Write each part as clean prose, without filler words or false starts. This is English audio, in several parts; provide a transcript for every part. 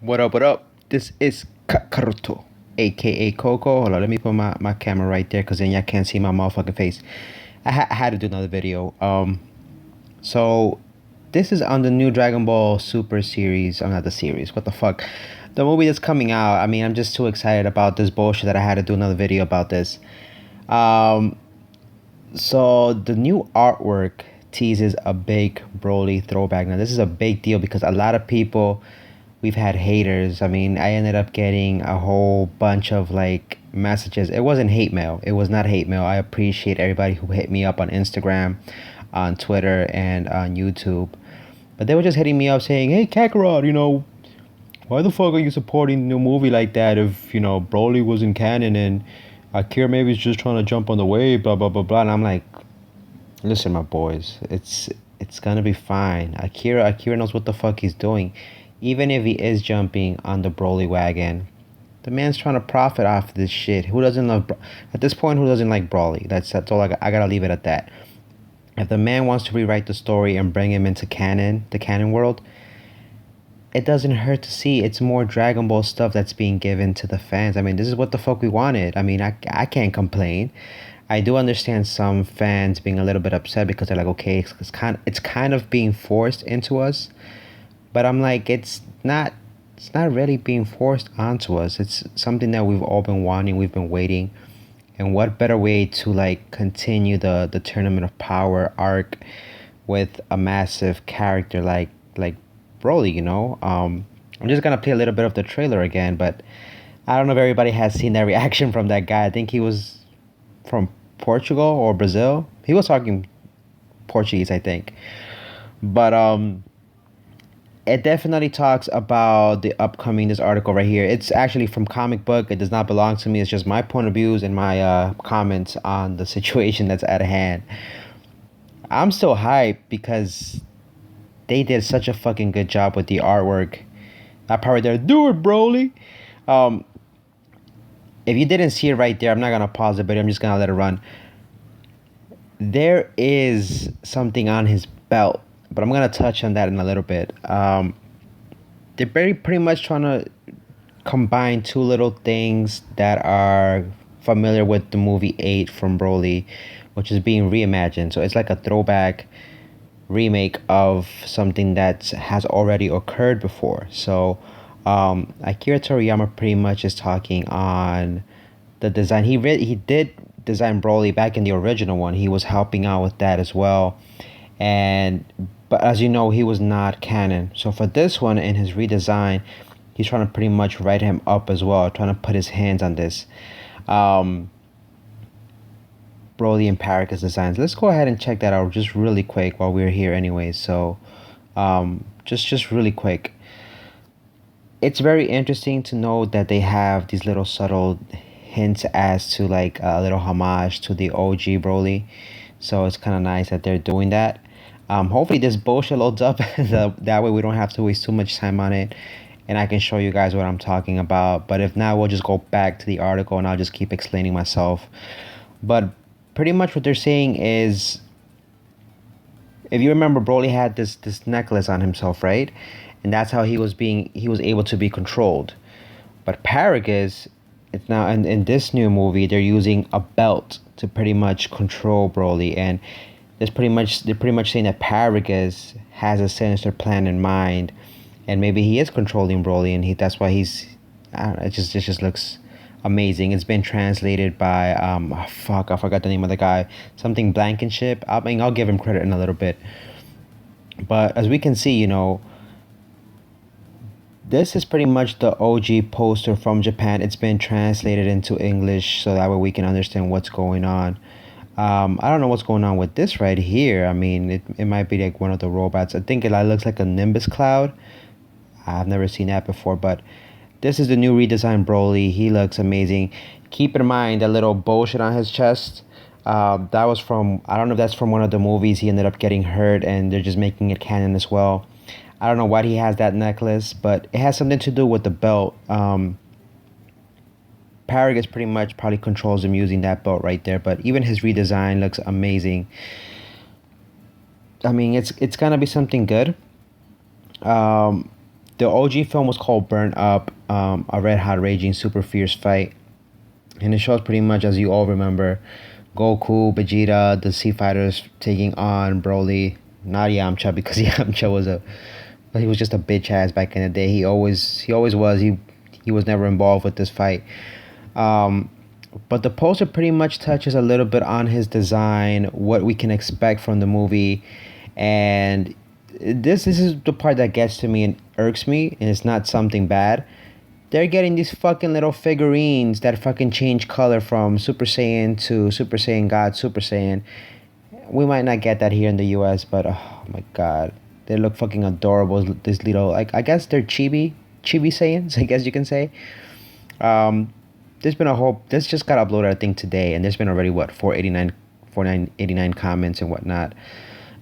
What up, what up? This is Kakarot, aka Coco. Hold on, let me put my camera right there because then y'all can't see my motherfucking face. I had to do another video. So this is on the new Dragon Ball Super series. I'm not the series. What the fuck? The movie that's coming out. I mean, I'm just too excited about this bullshit that I had to do another video about this. Um, so the new artwork teases a big Broly throwback. Now this is a big deal because a lot of people, we've had haters. I mean, I ended up getting a whole bunch of like messages. It wasn't hate mail. It was not hate mail. I appreciate everybody who hit me up on Instagram, on Twitter, and on YouTube. But they were just hitting me up saying, "Hey Kakarot, why the fuck are you supporting the new movie like that if, Brawley was in canon and Akira maybe is just trying to jump on the wave, blah blah blah blah." And I'm like, listen, my boys, it's gonna be fine. Akira knows what the fuck he's doing. Even if he is jumping on the Broly wagon, the man's trying to profit off this shit. Who doesn't love at this point? Who doesn't like Brawley? That's all. I gotta leave it at that. If the man wants to rewrite the story and bring him into canon, the canon world, it doesn't hurt to see it's more Dragon Ball stuff that's being given to the fans. I mean, this is what the fuck we wanted. I mean, I can't complain. I do understand some fans being a little bit upset because they're like, okay, it's kind of being forced into us. But I'm like, it's not really being forced onto us. It's something that we've all been wanting, we've been waiting. And what better way to like continue the Tournament of Power arc with a massive character like Broly, I'm just gonna play a little bit of the trailer again, but I don't know if everybody has seen that reaction from that guy. I think he was from Portugal or Brazil. He was talking Portuguese, I think. But it definitely talks about the upcoming this article right here. It's actually from comic book. It does not belong to me. It's just my point of views and my comments on the situation that's at hand. I'm still hyped because they did such a fucking good job with the artwork. That part right there, do it, Broly. Um, if you didn't see it right there, I'm not gonna pause the video. I'm just gonna let it run. There is something on his belt, but I'm gonna touch on that in a little bit. They're very pretty much trying to combine two little things that are familiar with the movie 8 from Broly, which is being reimagined. So it's like a throwback remake of something that has already occurred before. So Akira Toriyama pretty much is talking on the design. He did design Brawley back in the original one. He was helping out with that as well. And but as you know, he was not canon. So for this one in his redesign, he's trying to pretty much write him up as well, trying to put his hands on this. Um, Broly and Paragus designs. Let's go ahead and check that out just really quick while we're here anyway. So just really quick. It's very interesting to know that they have these little subtle hints as to like a little homage to the OG Broly. So it's kind of nice that they're doing that. Hopefully this bullshit loads up. That way we don't have to waste too much time on it. And I can show you guys what I'm talking about. But if not, we'll just go back to the article and I'll just keep explaining myself. But pretty much what they're saying is, if you remember, Broly had this necklace on himself, right? And that's how he was able to be controlled. But Paragus, it's now in this new movie, they're using a belt to pretty much control Broly. And they're pretty much saying that Paragus has a sinister plan in mind, and maybe he is controlling Broly, and that's why he's. I don't know, it just looks amazing. It's been translated by fuck, I forgot the name of the guy. Something Blankenship. I mean, I'll give him credit in a little bit. But as we can see, this is pretty much the OG poster from Japan. It's been translated into English so that way we can understand what's going on. I don't know what's going on with this right here. I mean, it might be like one of the robots. I think it looks like a Nimbus cloud. I've never seen that before, but this is the new redesigned Broly. He looks amazing. Keep in mind that little bullshit on his chest. That was from, I don't know if that's from one of the movies. He ended up getting hurt and they're just making it canon as well. I don't know why he has that necklace, but it has something to do with the belt. Paragus pretty much probably controls him using that belt right there, but even his redesign looks amazing. I mean, it's gonna be something good. The OG film was called Burn Up, a red hot raging super fierce fight, and it shows pretty much, as you all remember, Goku, Vegeta, the Sea Fighters taking on Broly. Not Yamcha, because Yamcha was a, he was just a bitch ass back in the day. He always was. He was never involved with this fight. Um, but the poster pretty much touches a little bit on his design, what we can expect from the movie, and this is the part that gets to me and irks me, and it's not something bad. They're getting these fucking little figurines that fucking change color from Super Saiyan to Super Saiyan God, Super Saiyan. We might not get that here in the US, but oh my god. They look fucking adorable. This little, like, I guess they're chibi Saiyans, I guess you can say. Um, there's been a whole, this just got uploaded, I think, today, and there's been already, what, 489 comments and whatnot.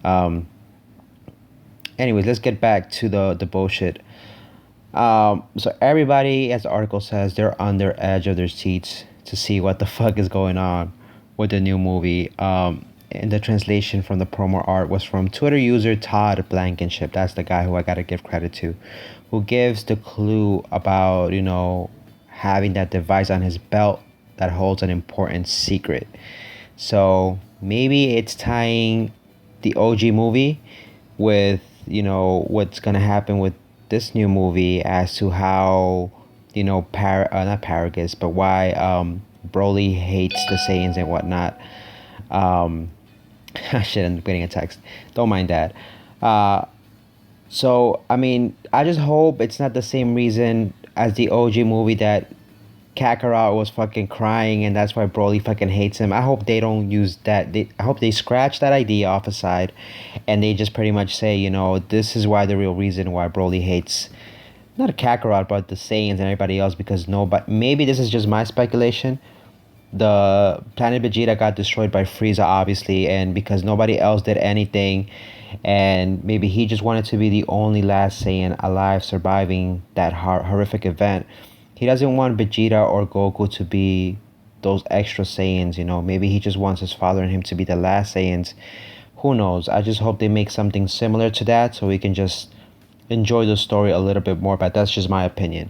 Um, anyways, let's get back to the bullshit. So everybody, as the article says, they're on their edge of their seats to see what the fuck is going on with the new movie. And the translation from the promo art was from Twitter user Todd Blankenship. That's the guy who I gotta give credit to, who gives the clue about, having that device on his belt that holds an important secret. So maybe it's tying the OG movie with, what's gonna happen with this new movie, as to how, not Paragus, but why Brawley hates the Saiyans and whatnot. I should end up getting a text. Don't mind that. So I mean, I just hope it's not the same reason as the OG movie, that Kakarot was fucking crying and that's why Brawley fucking hates him. I hope they don't use that. I hope they scratch that idea off aside, and they just pretty much say, this is why, the real reason why Brawley hates not Kakarot but the Saiyans and everybody else, because but maybe this is just my speculation. The planet Vegeta got destroyed by Frieza, obviously, and because nobody else did anything, and maybe he just wanted to be the only last Saiyan alive surviving that horrific event. He doesn't want Vegeta or Goku to be those extra Saiyans, Maybe he just wants his father and him to be the last Saiyans. Who knows? I just hope they make something similar to that so we can just enjoy the story a little bit more, but that's just my opinion.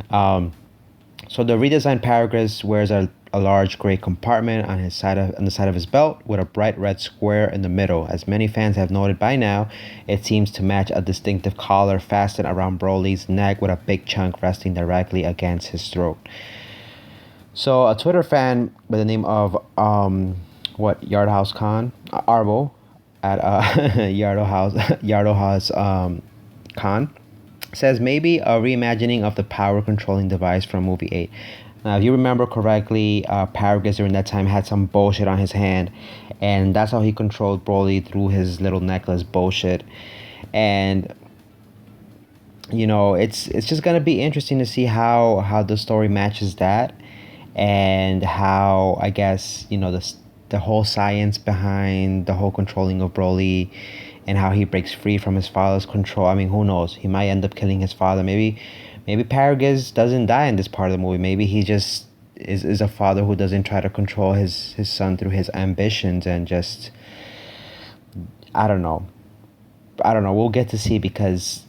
So the redesigned Paragus wears a large gray compartment on the side of his belt with a bright red square in the middle. As many fans have noted by now, it seems to match a distinctive collar fastened around Broly's neck with a big chunk resting directly against his throat. So a Twitter fan by the name of Yardhouse Khan, Arbo at Yardhouse Khan, says maybe a reimagining of the power controlling device from movie 8. Now, if you remember correctly, Paragus during that time had some bullshit on his hand, and that's how he controlled Brawley, through his little necklace bullshit. And it's just gonna be interesting to see how the story matches that, and how, I guess, the whole science behind the whole controlling of Brawley, and how he breaks free from his father's control. I mean, who knows? He might end up killing his father. Maybe Paragus doesn't die in this part of the movie. Maybe he just is a father who doesn't try to control his son through his ambitions, and just, I don't know. We'll get to see, because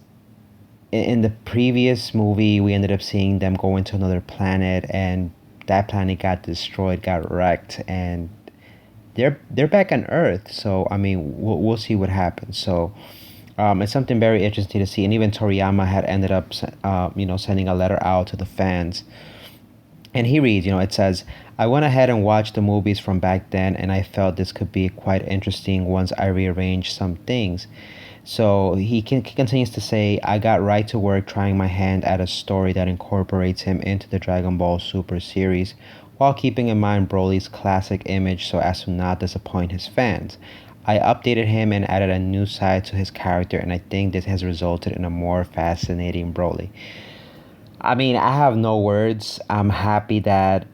in the previous movie, we ended up seeing them go into another planet, and that planet got destroyed, got wrecked, and they're back on Earth. So I mean, we'll see what happens. So it's something very interesting to see. And even Toriyama had ended up sending a letter out to the fans, and he reads, it says, I went ahead and watched the movies from back then, and I felt this could be quite interesting once I rearranged some things. So he continues to say, I got right to work trying my hand at a story that incorporates him into the Dragon Ball Super series, while keeping in mind Broly's classic image so as to not disappoint his fans. I updated him and added a new side to his character, and I think this has resulted in a more fascinating Brawley. I mean, I have no words. I'm happy that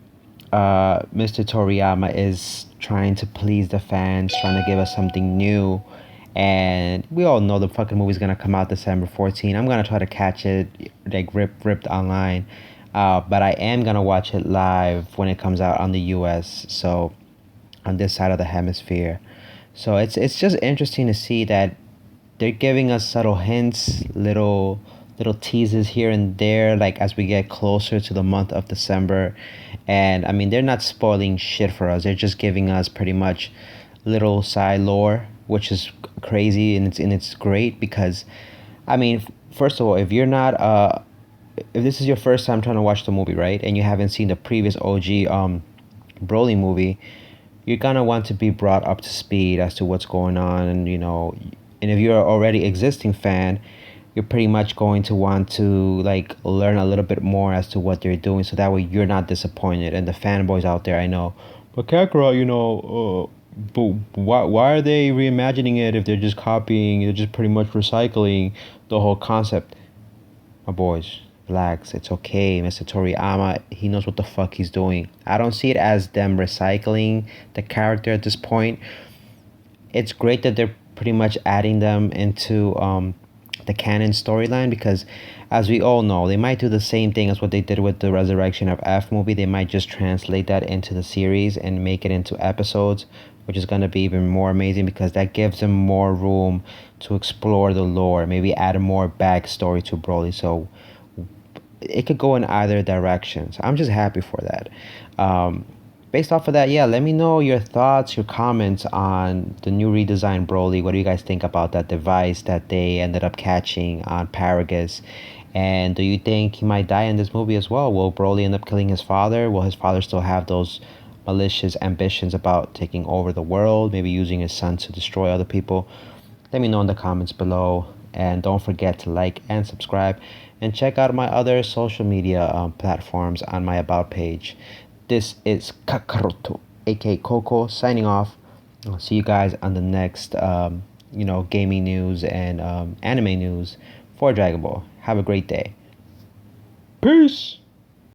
Mr. Toriyama is trying to please the fans, trying to give us something new. And we all know the fucking movie's gonna come out December 14th. I'm gonna try to catch it, like, ripped online. But I am gonna watch it live when it comes out on the US, so on this side of the hemisphere. So it's just interesting to see that they're giving us subtle hints, little little teases here and there, like as we get closer to the month of December. And I mean, they're not spoiling shit for us. They're just giving us pretty much little side lore, which is crazy, and it's great because, I mean, first of all, if this is your first time trying to watch the movie, right, and you haven't seen the previous OG Broly movie, you're gonna want to be brought up to speed as to what's going on, and and if you're already existing fan, you're pretty much going to want to like learn a little bit more as to what they're doing, so that way you're not disappointed. And the fanboys out there, I know, but Kakarot, but why are they reimagining it if they're just copying? They're just pretty much recycling the whole concept. My boys, relax. It's okay. Mr. Toriyama, he knows what the fuck he's doing. I don't see it as them recycling the character at this point. It's great that they're pretty much adding them into the canon storyline, because as we all know, they might do the same thing as what they did with the Resurrection of F movie. They might just translate that into the series and make it into episodes, which is going to be even more amazing because that gives them more room to explore the lore, maybe add more backstory to Broly. So it could go in either direction. So I'm just happy for that. Based off of that, yeah, let me know your thoughts, your comments on the new redesigned Brawley. What do you guys think about that device that they ended up catching on Paragus? And do you think he might die in this movie as well? Will Brawley end up killing his father? Will his father still have those malicious ambitions about taking over the world, maybe using his son to destroy other people? Let me know in the comments below. And don't forget to like and subscribe. And check out my other social media platforms on my About page. This is Kakarot, aka Coco, signing off. I'll see you guys on the next, gaming news and anime news for Dragon Ball. Have a great day. Peace!